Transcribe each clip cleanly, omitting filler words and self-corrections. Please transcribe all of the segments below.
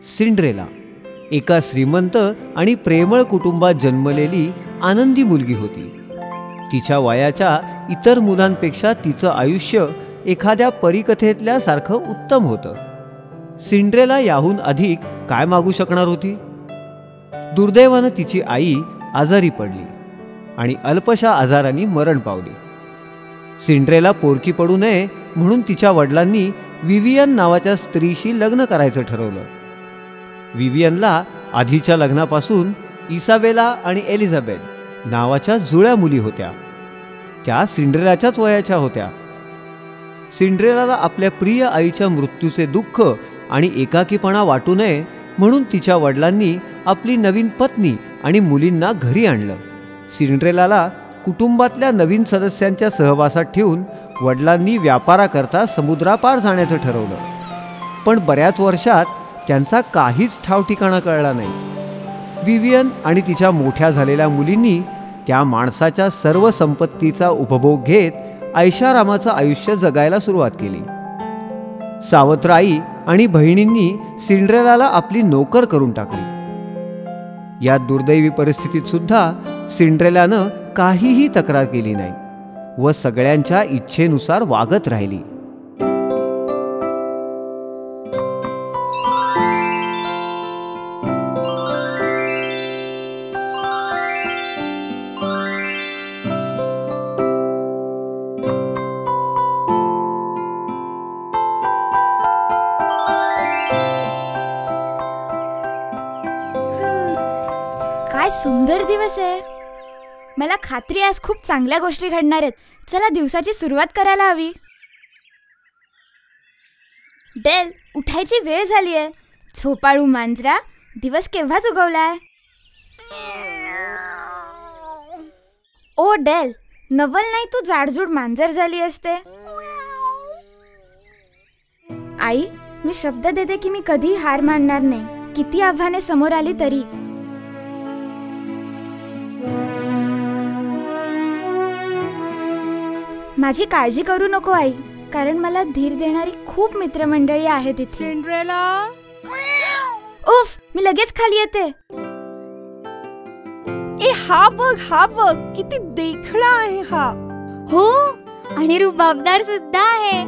Cinderella एका श्रीमंत आणि प्रेमळ कुटुंबात जन्मलेली आनंदी मुलगी होती. तिच्या वयाच्या इतर मुलांपेक्षा तिचं आयुष्य एखाद्या परीकथेतल्या सारखं उत्तम होतं. सिंड्रेला याहून अधिक काय मागू शकणार होती? दुर्दैवानं तिची आई आजारी पडली आणि अल्पशा आजाराने मरण पावली. सिंड्रेला पोरकी पडू नये म्हणून तिच्या वडिलांनी विवियन नावाच्या स्त्रीशी लग्न करायचं ठरवलं. विवियनला आधीच्या लग्नापासून इसाबेला आणि एलिझाबेथ नावाच्या जुळ्या मुली होत्या. त्या सिंड्रेलाच्याच वयाच्या होत्या. सिंड्रेलाला आपल्या प्रिय आईच्या मृत्यूचे दुःख आणि एकाकीपणा वाटू नये म्हणून तिच्या वडिलांनी आपली नवीन पत्नी आणि मुलींना घरी आणलं. सिंड्रेलाला कुटुंबातल्या नवीन सदस्यांच्या सहवासात ठेवून वडिलांनी व्यापाराकरता समुद्रापार जाण्याचं ठरवलं. पण बऱ्याच वर्षात त्यांचा काहीच ठावठिकाणा कळला नाही. विवियन आणि तिच्या मोठ्या झालेल्या मुलींनी त्या माणसाच्या सर्व संपत्तीचा उपभोग घेत ऐशारामाचं आयुष्य जगायला सुरुवात केली. सावत्र आई आणि बहिणींनी सिंड्रेलाला आपली नोकर करून टाकली. या दुर्दैवी परिस्थितीत सुद्धा सिंड्रेलानं काहीही तक्रार केली नाही व सगळ्यांच्या इच्छेनुसार वागत राहिली. काय सुंदर दिवस आहे. मला खात्री आज खूप चांगल्या गोष्टी घडणार आहेत. चला दिवसाची सुरुवात करायला हवी. डेल, उठायची वेळ झाली आहे. झोपाळू मांजरा, दिवस केव्हाच उगवलाय. ओ डेल, नवल नाही तू जाडजूड मांजर झाली असते. आई, मी शब्द देते की मी कधी हार मानणार नाही, किती आव्हाने समोर आली तरी. माझी काळजी करू नको आई, कारण मला धीर देणारी खूप मित्रमंडळी आहेत इथे. सिंड्रेला, उफ, मी लगेच खाली येते. ए हा बघ किती देखणा आहे हा. हो, आणि रुबाबदार सुद्धा आहे.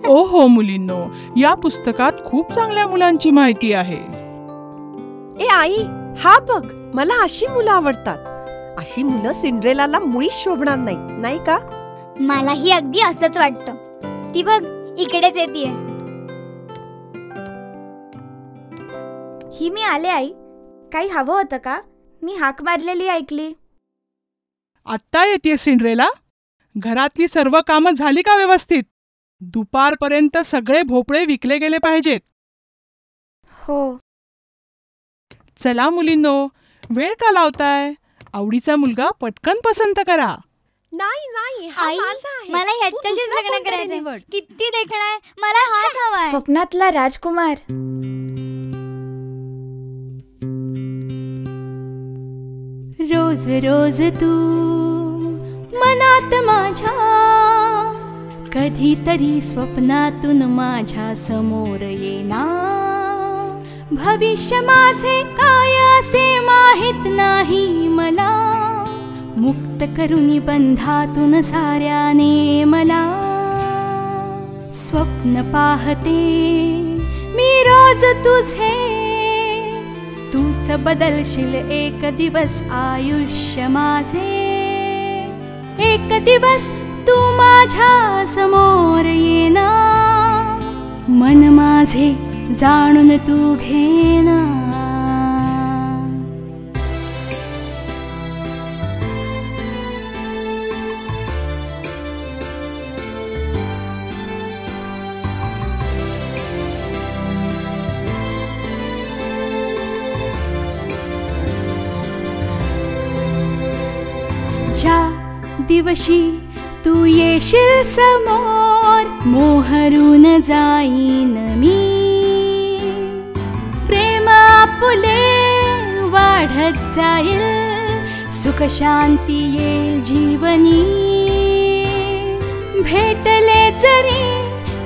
ओ हो मुलींनो, या पुस्तकात खूप चांगल्या मुलांची माहिती आहे. ए आई, हा बघ, मला अशी मुलं आवडतात. अशी मुलं सिंड्रेलाला मुळीच शोभणार नाही, नाही का? मलाही अगदी असंच वाटतं. ती बघ, इकडेच येतेय. ही मी आले आई. काही हवं होतं का? मी हाक मारलेली ऐकली. आत्ता येतेय सिंड्रेला. घरातली सर्व कामं झाली का व्यवस्थित? दुपारपर्यंत सगळे भोपळे विकले गेले पाहिजेत. हो. चला मुलींनो, वेळ का लावताय? आवडीचा मुलगा पटकन पसंत करा. नाही, आई, मला ह्याच्याशीच लग्न करायचंय. किती देखणा आहे, मला हाच हवाय. स्वप्नातला राजकुमार. रोज रोज तू मनात माझ्या, कधीतरी स्वप्नातून माझ्या समोर येना. भविष्य माझे काय असे माहित नाही मला, मुक्त करून बंधातून साऱ्याने मला. स्वप्न पाहते मी रोज तुझे, तूच बदलशील एक दिवस आयुष्य माझे. एक दिवस तू माझ्या समोर येना, मन माझे जाणून तू घेना. ज्या दिवशी तू येशील समोर, मोहरून जाईन मी. प्रेम आपुले वाढत जाईल, सुख शांती येईल जीवनी. भेटले जरी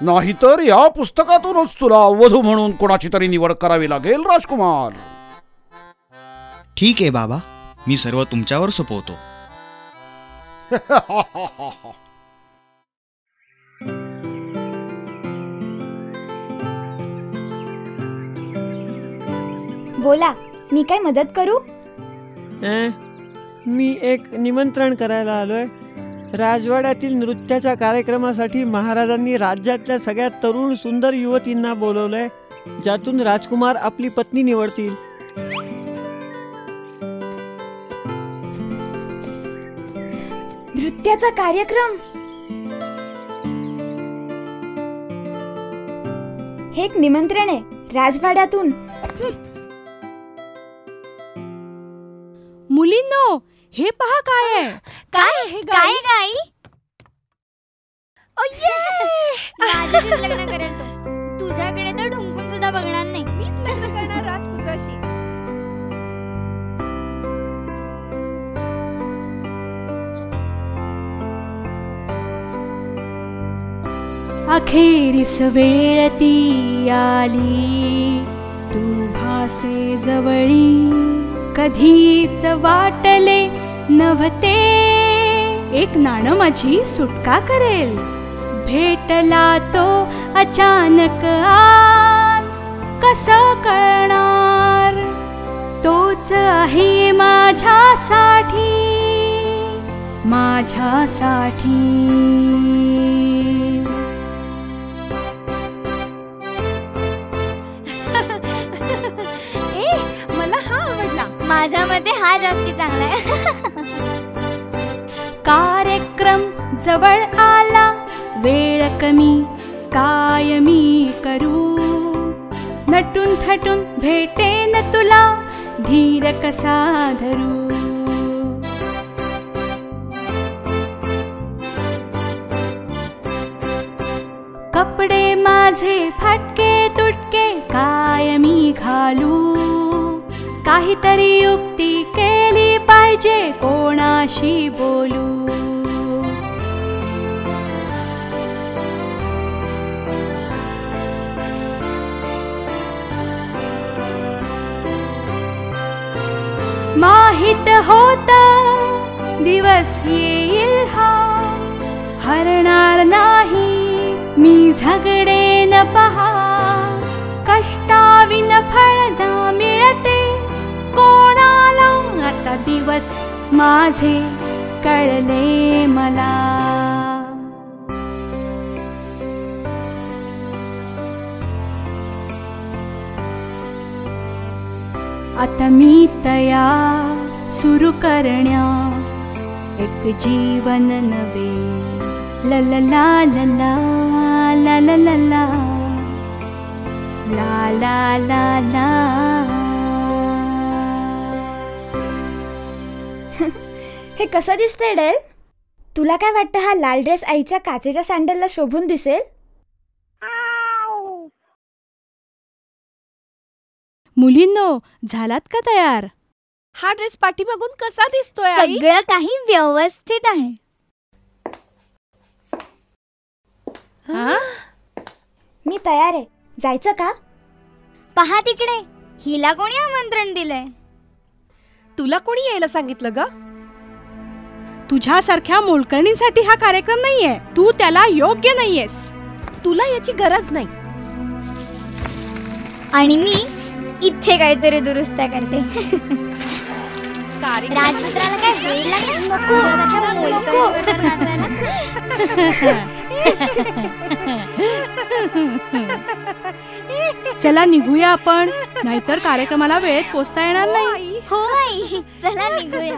नाहीतर या पुस्तकातूनच तुला वधू म्हणून कोणाची तरी निवड करावी लागेल राजकुमार. ठीक आहे बाबा, मी सर्व तुमच्यावर सोपवतो. बोला, मी काय मदत करू? मी एक निमंत्रण करायला आलोय. राजवाड्यातील नृत्याच्या कार्यक्रमासाठी महाराजांनी राज्यातल्या सगळ्यात तरुण सुंदर युवतींना बोलवलंय, ज्यातून राजकुमार आपली पत्नी निवडतील. नृत्याचा कार्यक्रम? हे एक निमंत्रण आहे राजवाड्यातून. मुलींनो, हे पहा काय आहे. काय काय गाई? माझ्याशीच लग्न करेल तो. तुझ्याकडे तर ढुंकून सुद्धा बघणार नाही. मीच लग्न करणार राजपुत्राशी. अखेरीस वेळ ती आली, तू भासे जवळी, कधीच वाटले नव्हते एक नाणं माझी सुटका करेल. भेटला तो अचानक आज, कसं कळणार तोच आहे माझ्यासाठी, माझ्यासाठी. माझ्या मते हा जास्ती चांगला आहे. कार्यक्रम जवळ आला, वेळ कमी, काय मी करू, नटून थटून भेटेन तुला, धीर कसा धरू. कपडे माझे फाटके तुटके, काय मी घालू, काहीतरी युक्ती केली पाहिजे, कोणाशी बोलू. माहित होत दिवस येईल हा, हरणार नाही मी झगडेन पहा, कष्टाविन फळदा मिळते कोणाला, आता दिवस माझे कळले मला. आता मी तयार सुरू करण्या एक जीवन नवे. ला ला ला ला ला ला ला ला ला ला ला ला. हे कसं दिसतंय डेल? तुला काय वाटतं, हा लाल ड्रेस आईच्या काचेच्या सँडलला शोभून दिसेल? मुलींनो, झालात का तयार? हा ड्रेस पाठीमागून कसा दिसतोय आई? सगळं काही व्यवस्थित आहे. मी तयार आहे. जायचं का? पहा तिकडे, हिला कोणी आमंत्रण दिलंय? तुला कोणी यायला सांगितलं ग? तुझ्यासारख्या मोलकरणींसाठी हा कार्यक्रम नाहीये. तू त्याला योग्य नाहीयेस. तुला याची गरज नाही. आणि मी इथे काहीतरी दुरुस्त्या करते. राजपुत्राला काय वेळ लागेल? नको. चला निघूया आपण, नाहीतर कार्यक्रमाला वेळेत पोचता येणार नाही. हो आई, चला निघूया.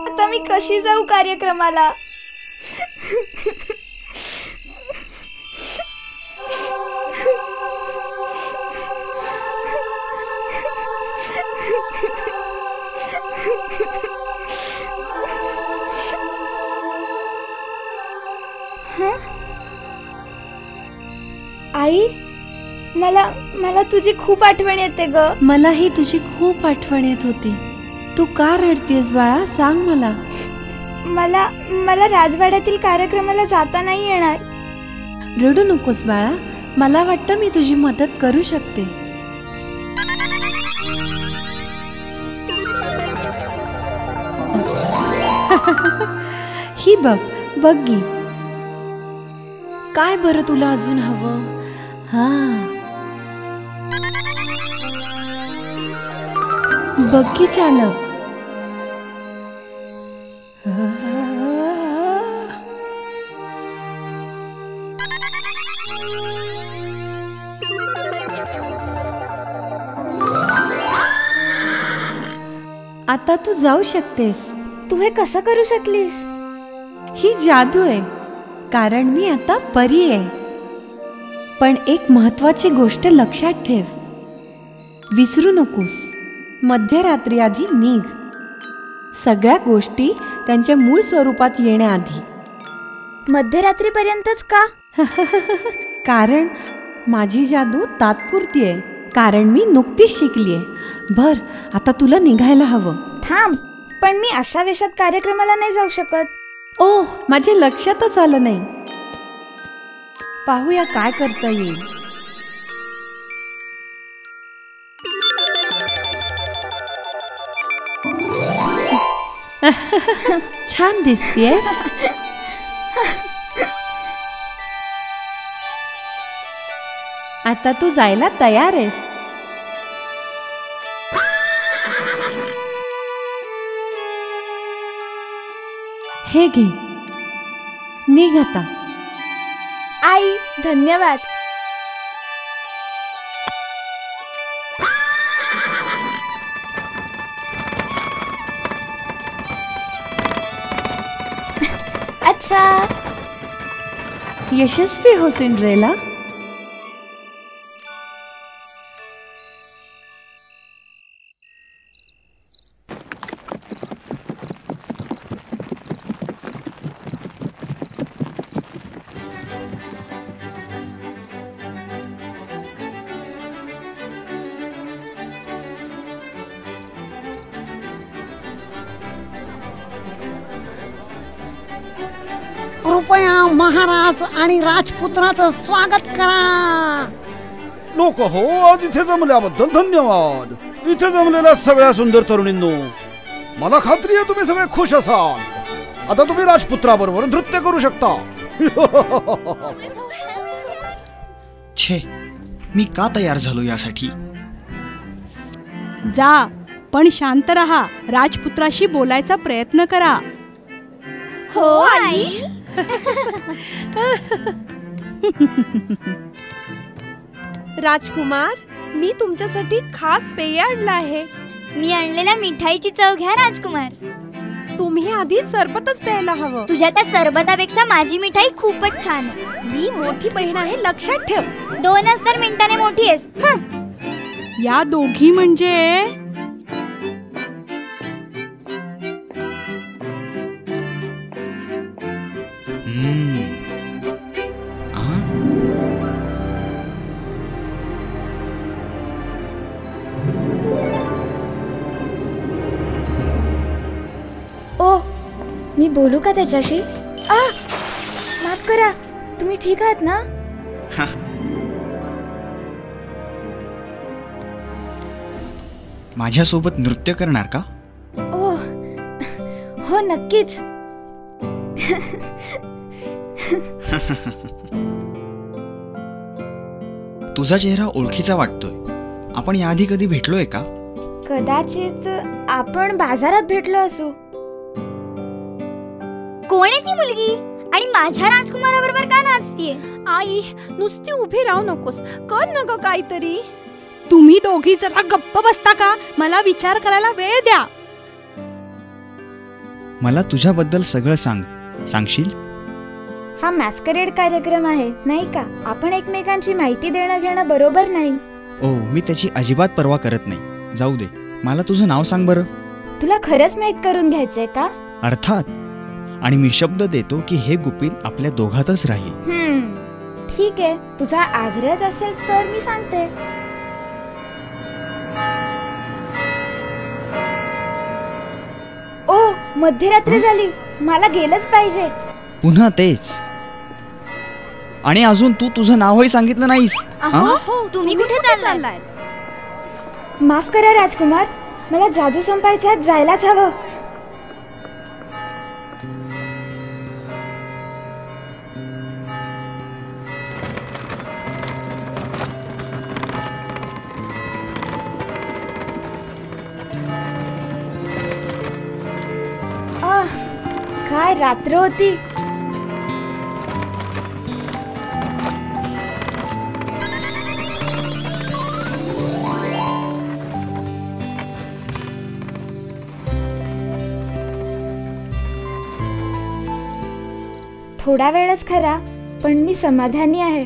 आता मी कशी जाऊ कार्यक्रमाला? आई, मला मला तुझी खूप आठवण येते ग. मलाही तुझी खूप आठवण येत होती. तू का रडतेस बाळा, सांग मला. मला राजवाड्यातील कार्यक्रमाला जाता नाही येणार. रडू नकोस बाळा, मला वाटतं मी तुझी मदत करू शकते. ही बघ बघी, काय बरं तुला अजून हवं? बघी चालक. आता तू जाऊ शकतेस. तू हे कसं करू शकलीस? ही जादू आहे, कारण मी आता परी आहे. पण एक महत्वाची गोष्ट लक्षात ठेव, विसरू नकोस. मध्यरात्री आधी निघ, सगळ्या गोष्टी त्यांच्या मूळ स्वरूपात येण्याआधी. मध्यरात्रीपर्यंतच का? कारण माझी जादू तात्पुरती आहे, कारण मी नुकतीच शिकली आहे. बर, आता तुला निघायला हवं. थांब, पण मी अशा वेशात कार्यक्रमाला नाही जाऊ शकत. ओह, माझ्या लक्षातच आलं नाही. पाहूया काय करता येईल. छान दिसतेय. आता तू जायला तयार आहेस. हे घे, निघ आता. आई, धन्यवाद. अच्छा, यशस्वी हो सिंड्रेला. कृपया महाराज आणि राजपुत्राचं स्वागत करा. लोक हो, आज इथे जमल्याबद्दल धन्यवाद. इथे जमलेल्या सगळ्या सुंदर तरुणींनो, मला खात्री आहे तुम्ही सगळे खुश असाल. आता तुम्ही राजपुत्राबरोबर नृत्य करू शकता. छे, मी का तयार झालो यासाठी? जा, पण शांत रहा. राजपुत्राशी बोलायचा प्रयत्न करा. हो आई. राजकुमार, मी तुमच्यासाठी खास पेय आणलं आहे. मी आणलेल्या मिठाईची चव घ्या राजकुमार. तुम्ही आधी सरबतच प्यायला हवं. तुझ्या त्या सरबतापेक्षा माझी मिठाई खूपच छान आहे. मी मोठी बहीण आहे, लक्षात ठेव. 2च तर मिनिटाने मोठी आहेस. या दोघी म्हणजे मी बोलू का त्याच्याशी? माफ करा, तुम्ही ठीक आहात ना? माझ्यासोबत नृत्य करणार का? ओह, हो नक्कीच. तुझा चेहरा ओळखीचा वाटतोय. आपण याआधी कधी भेटलोय का? कदाचित आपण बाजारात भेटलो असू. कोण आहे ती मुलगी आणि माझ्या राजकुमाराबरोबर का नाचतीये? आई, नुसती उभी राहू नकोस, कर ना ग काहीतरी. तुम्ही दोघी जरा गप्प बसता का? मला विचार करायला वेळ द्या. मला तुझ्याबद्दल सगळं सांगशील? हा मॅस्करेड कार्यक्रम आहे नाही का? आपण एकमेकांची माहिती देणं घेणं बरोबर नाही. ओ, मी त्याची अजिबात पर्वा करत नाही. जाऊ दे, मला तुझं नाव सांग बरं. तुला खरंच माहित करून घ्यायचंय का? अर्थात, आणि मी शब्द देतो की हे गुपित आपल्या दोघातच राहील. ठीक आहे, तुझा आग्रह असेल तर मी सांगते. ओ मध्यरात्री झाली, मला गेलंच पाहिजे. पुन्हा तेच. आणि अजून तू तुझं नावही सांगितलं नाहीस. तुम्ही कुठे चाललाय? माफ करा राजकुमार, मला जादू संपायच्या आत जायलाच हवं. काय रात्र होती. थोडा वेळच खरा, पण मी समाधानी आहे.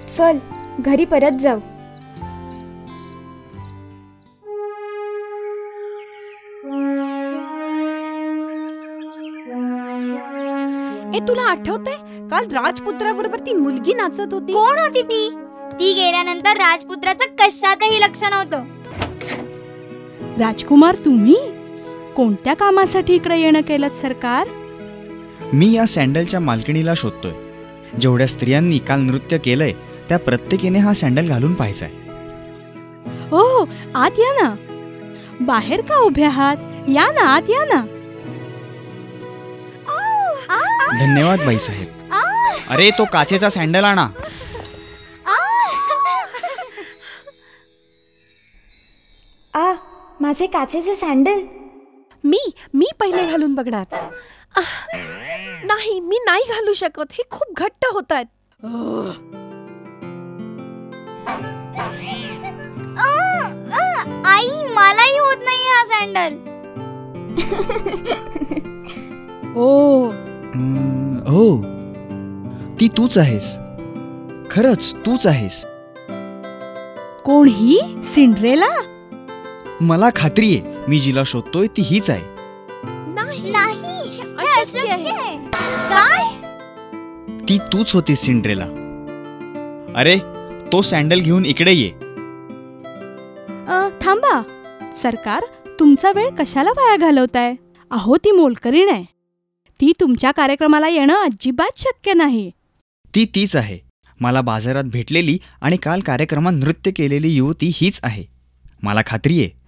चल घरी परत जाऊ. तुला आठवतंय काल राजपुत्राबरोबर ती मुलगी नाचत होती? कोण होती ती? ती गेल्यानंतर राजपुत्राचं कशातही लक्ष नव्हतं. राजकुमार, तुम्ही कोणत्या कामासाठी इकडे येणं केलं सरकार? मी या सँडलच्या मालकिणीला शोधतोय. जेवढ्या स्त्रियांनी काल नृत्य केलंय त्या प्रत्येकीने हा सँडल घालून पाहायचाय. ओ, आत या ना. बाहेर का उभे आहात? या ना, आत या ना. धन्यवाद बाईसाहेब. अरे तो काचेचा सँडल आणा. माझे काचेचे सँडल. मी पहिले घालून बघणार. नाही, मी नाही घालू शकत, हे खूप घट्ट होतात. आई, मलाही होत नाही हा सँडल. हो, ती तूच आहेस. खरंच तूच आहेस. कोण ही? सिंड्रेला? मला खात्री आहे मी जिला शोधतोय ती हीच आहे. काय? ती तूच होती सिंड्रेला. अरे तो सँडल घेऊन इकडे ये. थांबा सरकार, तुमचा वेळ कशाला वाया घालवताय? अहो, ती मोलकरीण आहे. ती तुमच्या कार्यक्रमाला येणं अजिबात शक्य नाही. ती तीच आहे. मला बाजारात भेटलेली आणि काल कार्यक्रमात नृत्य केलेली युवती हीच आहे. मला खात्री आहे.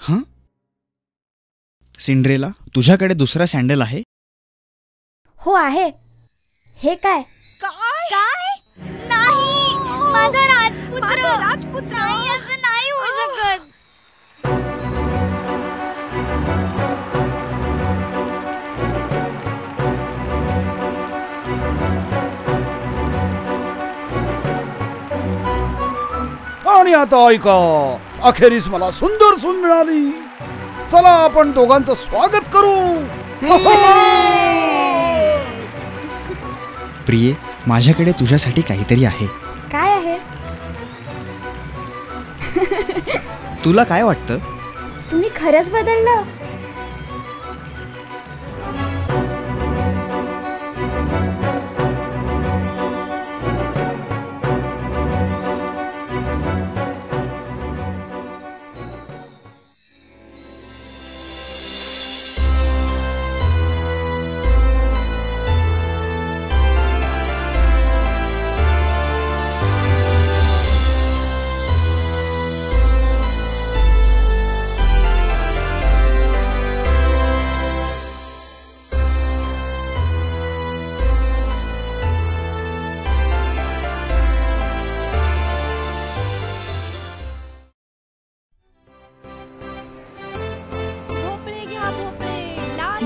हं? सिंड्रेला, तुझ्याकडे दुसरा सँडल आहे? हो आहे. हे काय? काय? नाही, माझा राजपुत्र नाही, असं नाही होऊ शकत. आणि आता ऐका, अखेरीस मला सुंदर सून मिळाली. चला आपण दोघांचं स्वागत करू. प्रिये, माझ्याकडे तुझ्यासाठी काहीतरी आहे. काय आहे? तुला काय वाटतं? तुम्ही खरंच बदललं.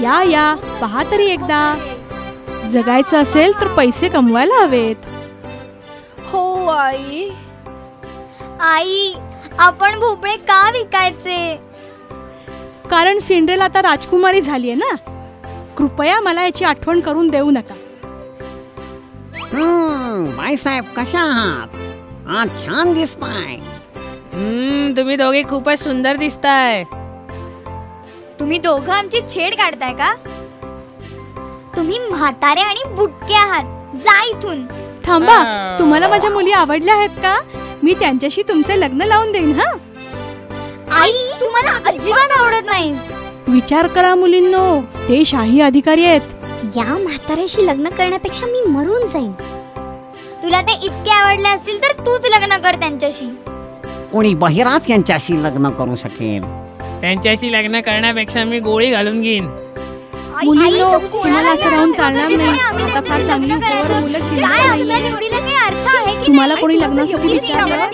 या या, पहा तरी एकदा. जगायचं असेल तर पैसे कमवायला हवेत. हो आई. आई, आपण भोपळे का विकायचे? कारण सिंड्रेला आता राजकुमारी झालीये ना. कृपया मला याची आठवण करून देऊ नका. बाईसाहेब कशा आहात? आज छान दिसताय. तुम्ही दोघे खूपच सुंदर दिसताय. तुम्ही दोघं आमची छेड काढताय का? तुम्ही म्हातारे आणि बुटके आहात. जा इथून. थांबा, तुम्हाला माझ्या मुली आवडल्या आहेत का? मी त्यांच्याशी तुमचे लग्न लावून देईन. हा आई, तुम्हाला अजिबात आवडत नाही. विचार करा मुलींनो, ते शाही अधिकारी आहेत. या म्हाताऱ्याशी लग्न करण्यापेक्षा मी मरून जाईन. तुला ते इतके आवडले असतील तर तूच लग्न कर त्यांच्याशी. कोणी बहिराज यांच्याशी लग्न करू शकेल. त्यांच्याशी लग्न करण्यापेक्षा मी गोळी घालून घेईन. मुलींनो, तुम्हाला असं राहून चालणार नाही. आता फार चांगली उपवर मुलं शिक्षण नाहीये. तुम्हाला कोणी लग्नासाठी विचारलं?